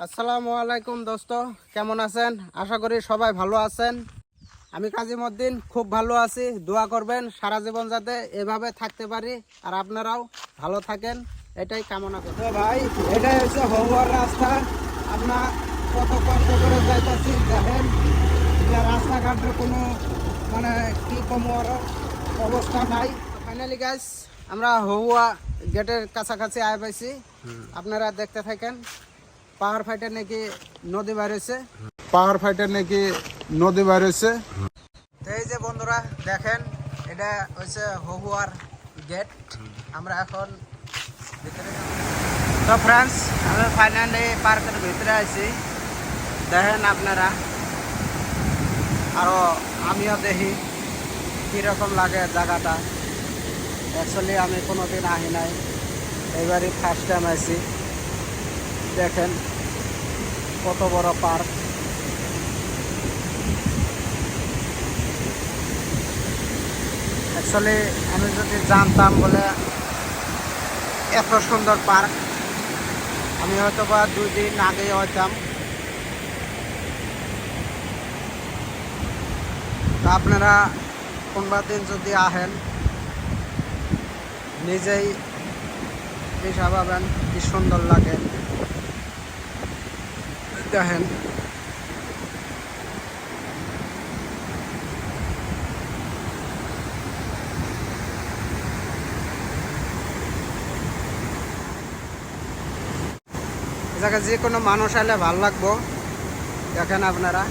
আসসালামু আলাইকুম দোস্ত, কেমন আছেন? আশা করি সবাই ভালো আছেন। আমি কাজীমউদ্দিন খুব ভালো আছি। দোয়া করবেন সারা জীবন যাতে এভাবে থাকতে পারি আর আপনারাও ভালো থাকেন, এটাই কামনা করি। তো ভাই, এটাই হচ্ছে হওয়ার রাস্তা। আপনার কত কষ্ট করে যাইতেছি, দেখেন যে রাস্তাঘাটের কোনো মানে কি কমার অবস্থা নাই। ফাইনালি গাইস, আমরা হওয়া গেটের কাছাকাছি আয় পাইছি। আপনারা দেখতে থাকেন। পাহাড় ফাইটে নাকি নদী বেরোছে, এই যে বন্ধুরা দেখেন, এটা হচ্ছে হহুয়ার গেট। আমরা এখন ভিতরে তো ফ্রেন্ডস, আমি ফাইনালি পার্কের ভিতরে আছি। দেখেন আপনারা, আরো আমিও দেখি কীরকম লাগে জায়গাটা। অ্যাকচুয়ালি আমি কোনোদিন আহি নাই, এবারই ফার্স্ট টাইম আছি। দেখেন কত বড় পার্ক। অ্যাকচুয়ালি আমি যদি জানতাম বলে এত সুন্দর পার্ক, আমি হয়তো বা 2 দিন আগেই হইতাম। তা আপনারা কোনবা দিন যদি আহেন, নিজেই দিশা পাবেন কি সুন্দর লাগে। দেখেন জায়গায় যে কোনো মানুষ আলে ভাল লাগবো। দেখেন আপনারা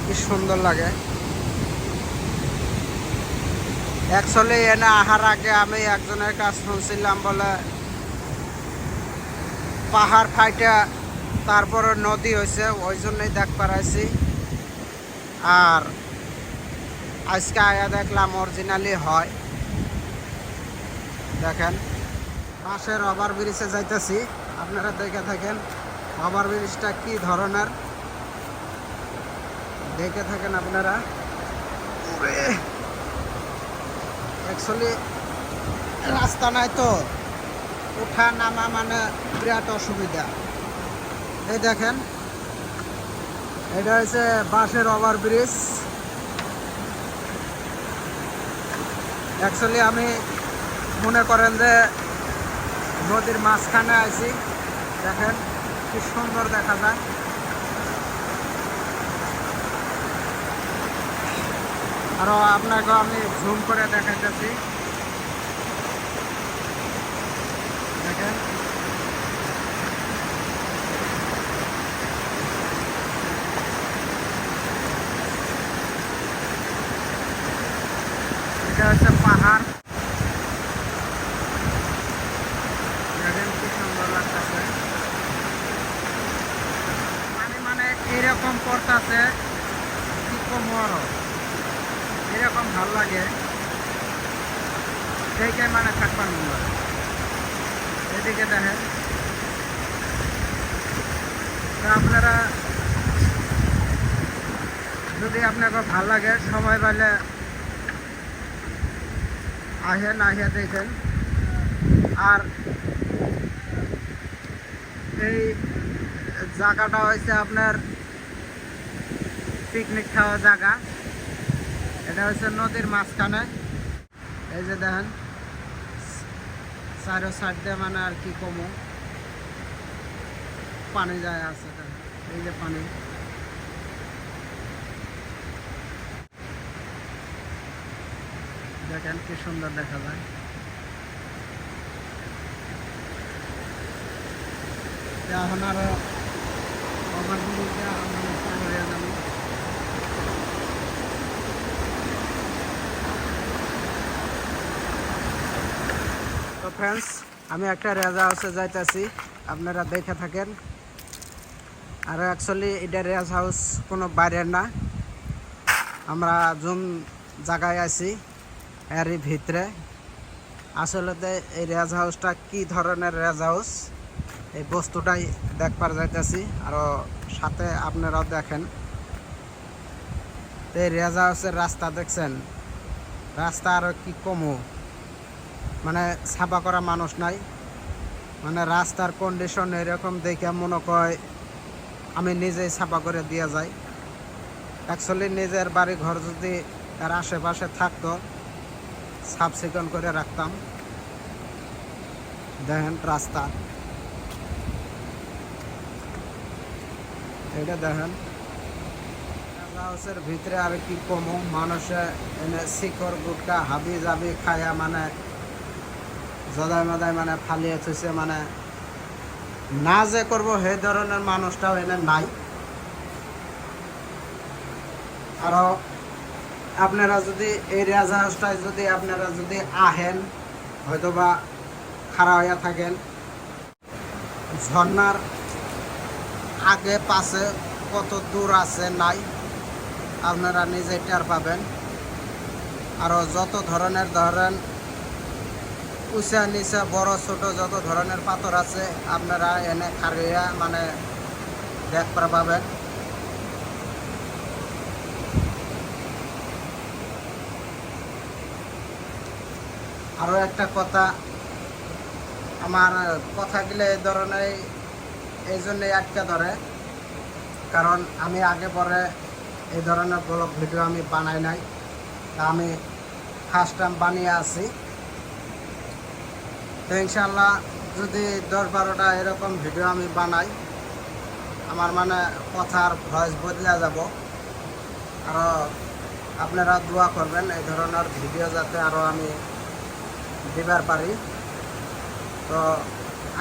কি সুন্দর লাগে। অ্যাকচুয়ালি এনে আহার আগে আমি একজনের কাছ শুনছিলাম বলে পাহাড় ফাইটা তারপরে নদী হয়েছে, ওই জন্যই দেখ পারাইছি। আর আজকে আয়া দেখলাম অরিজিনালি হয়। দেখেন পাশের ওভার ব্রিজে যাইতেছি, আপনারা দেখে থাকেন ওভার ব্রিজটা কি ধরনের, দেখে থাকেন আপনারা। অ্যাকচুয়ালি রাস্তা নাই তো, ওঠা নামা মানে বিরাট অসুবিধা। এই দেখেন, এটা হচ্ছে বাঁশের ওভার ব্রিজ। অ্যাকচুয়ালি আমি মনে করেন যে নদীর মাঝখানে আছি। দেখেন কি সুন্দর দেখা যায়। আরো আপনাকে আমি জুম করে দেখাইতেছি। দেখেন এটা হচ্ছে পাহাড়। দেখেন কি সুন্দর লাগতেছে। পানি মানে এরকম পড়তেছে কি কম, এরকম ভাল লাগে সেইটাই মানে থাকবার মনে হয়। এদিকে দেখেন, আপনারা যদি আপনাকে ভাল লাগে সবাই বলে আহেন, আহিয়া দেখেন। আর এই জায়গাটা হয়েছে আপনার পিকনিক খাওয়া জায়গা। এটা হচ্ছে নদীর মাঝখানে। এই যে দেখেন চারো সাইড দিয়ে মানে আর কি কমো পানি যায় আছে। এই যে পানি, দেখেন কি সুন্দর দেখা যায়। এখন আরো তো ফ্রেন্ডস, আমি একটা রেজা হাউসে যাইতেছি, আপনারা দেখে থাকেন। আর অ্যাকচুয়ালি এটা রেজ হাউস কোনো বাইরের না, আমরা জুম জায়গায় আছি এরই ভিতরে। আসলে এই রেজ হাউসটা কি ধরনের রেজ হাউস, এই বস্তুটাই দেখবার যাইতেছি। আরও সাথে আপনারাও দেখেন। এই রেজ হাউসের রাস্তা দেখছেন, রাস্তা আরও কি কমো, মানে ছাপা করা মানুষ নাই। মানে রাস্তার কন্ডিশন এরকম দেখে মনে হয় আমি নিজেই ছাপা করে দিয়ে যাই। অ্যাকচুয়ালি নিজের বাড়ি ঘর যদি তার আশেপাশে থাকতো, সাফ সিকুন করে রাখতাম। দেখেন রাস্তা, এটা দেখেন হাউসের ভিতরে আর কি কমো, মানুষে এনে শিকড় গুটকা হাবি জাবি খায়া মানে জদায় মদায় মানে ফালিয়ে থুইছে, মানে না যে করবো সেই ধরনের মানুষটাও এনে নাই। আরো আপনারা যদি এই রেজা হাউসটায় যদি আপনারা যদি আহেন, হয়তোবা খাড়া হইয়া থাকেন, ঝর্ণার আগে পাশে কত দূর আছে নাই আপনারা নিজে টের পাবেন। আরও যত ধরনের ধরেন উঁচা নিচা বড় ছোট যত ধরনের পাথর আছে আপনারা এনে খারিয়া মানে দেখতে পাবেন। আরও একটা কথা, আমার কথাগুলো এই ধরনের এই জন্যই আটকে ধরে, কারণ আমি আগে পরে এই ধরনের ব্লগ ভিডিও আমি বানাই নাই, তা আমি ফার্স্ট টাইম বানিয়ে আছি। তো ইনশাল্লাহ যদি 10-12টা এরকম ভিডিও আমি বানাই, আমার মানে কথার ভয়েস বদলে যাব। আরও আপনারা দোয়া করবেন এই ধরনের ভিডিও যাতে আরও আমি দিবার পারি। তো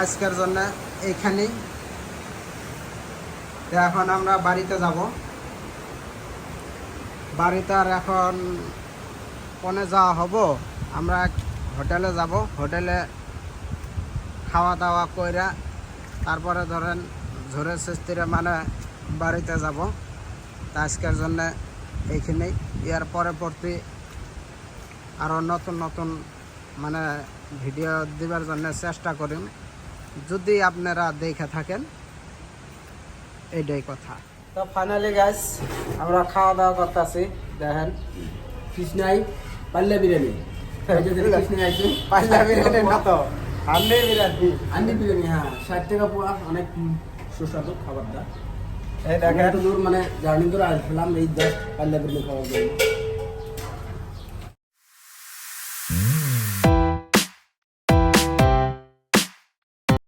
আজকের জন্য এইখানেই। এখন আমরা বাড়িতে যাব। বাড়িতে আর এখন কোনে যাওয়া হব, আমরা হোটেলে যাব। হোটেলে খাওয়া দাওয়া কইরা তারপরে ধরেন ঝড়ের সৃষ্টিরে মানে বাড়িতে যাব। তা আজকের জন্য এইখানেই। এর পরবর্তী আরও নতুন নতুন মানে ভিডিও দিবার জন্য চেষ্টা করিম, যদি আপনারা দেখে থাকেন। এইটাই কথা। তো ফাইনালি গাইস আমরা খাওয়া দাওয়া করতেছি। দেখেন কৃষ্ণাই পাল্লা বিরিয়ানি, পাল্লা বিরিয়ানি না তো হান্ডি বিরিয়ানি। আন্ডি বিরিয়ানি, হ্যাঁ 60 টাকা পোয়া, অনেক সুস্বাদু খাবারটা। এই দেখেন দূর মানে জার্নি করে আসলাম এই জাস্ট পাল্লা বিরিয়ানি খাওয়ার জন্য।